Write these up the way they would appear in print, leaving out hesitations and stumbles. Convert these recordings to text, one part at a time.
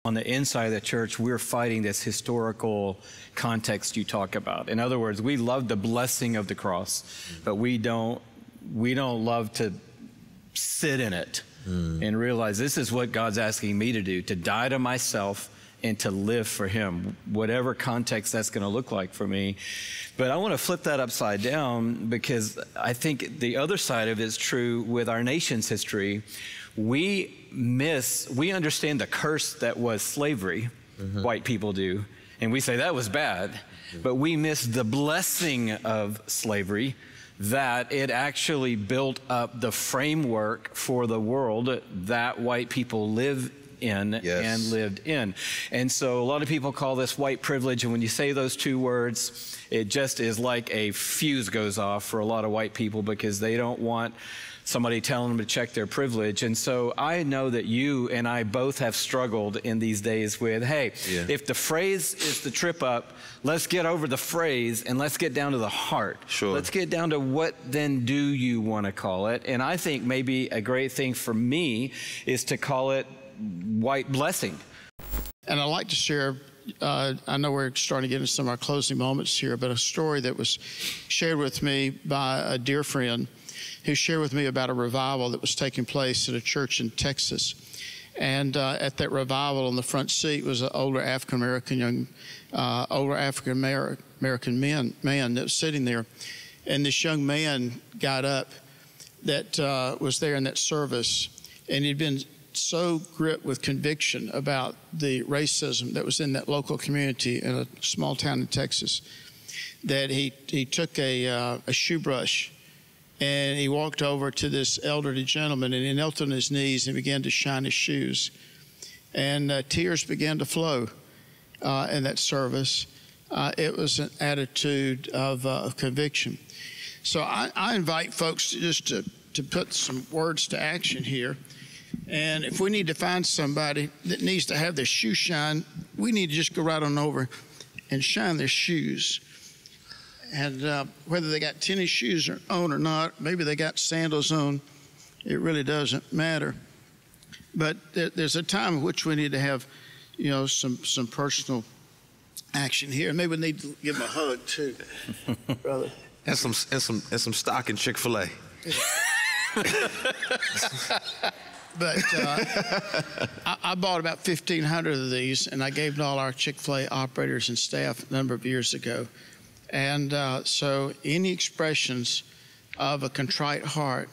on the inside of the church, we're fighting this historical context you talk about. In other words, we love the blessing of the cross, but we don't love to sit in it and realize this is what God's asking me to do, to die to myself and to live for him, whatever context that's going to look like for me. But I want to flip that upside down, because I think the other side of it is true with our nation's history. We understand the curse that was slavery, white people do, and we say that was bad, but we miss the blessing of slavery, that it actually built up the framework for the world that white people live in and lived in. And so a lot of people call this white privilege, and when you say those two words, it just is like a fuse goes off for a lot of white people, because they don't want somebody telling them to check their privilege. And so I know that you and I both have struggled in these days with, hey, if the phrase is the trip up, let's get over the phrase and let's get down to the heart. Let's get down to what then do you want to call it. And I think maybe a great thing for me is to call it white blessing. And I'd like to share, I know we're starting to get into some of our closing moments here, but a story that was shared with me by a dear friend who shared with me about a revival that was taking place at a church in Texas. And at that revival, on the front seat was an older African-American man that was sitting there. And this young man got up that was there in that service, and he'd been so gripped with conviction about the racism that was in that local community in a small town in Texas, that he took a shoe brush and he walked over to this elderly gentleman, and he knelt on his knees and began to shine his shoes. And tears began to flow in that service. It was an attitude of conviction. So I invite folks to put some words to action here. And if we need to find somebody that needs to have their shoe shine, we need to just go right on over and shine their shoes. And whether they got tennis shoes on or not, maybe they got sandals on, it really doesn't matter. But there's a time in which we need to have, some personal action here. Maybe we need to give them a hug too, brother. And some stock in Chick-fil-A. But I bought about 1,500 of these, and I gave to all our Chick-fil-A operators and staff a number of years ago. And so any expressions of a contrite heart,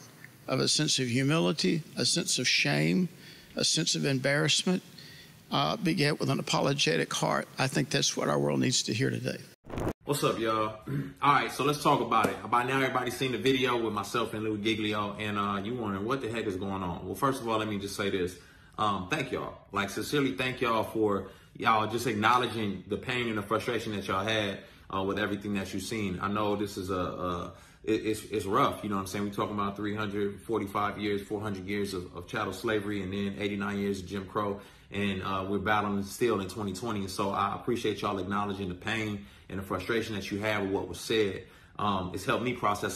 of a sense of humility, a sense of shame, a sense of embarrassment, beget with an apologetic heart, I think that's what our world needs to hear today. What's up, y'all? All right, so let's talk about it. By now, everybody's seen the video with myself and Louis Giglio, and you wondering what the heck is going on. Well, first of all, let me just say this. Thank y'all. Sincerely thank y'all for y'all just acknowledging the pain and the frustration that y'all had with everything that you've seen. I know this is it's rough, you know what I'm saying? We're talking about 345 years, 400 years of chattel slavery, and then 89 years of Jim Crow. And we're battling still in 2020. And so I appreciate y'all acknowledging the pain and the frustration that you had with what was said. It's helped me process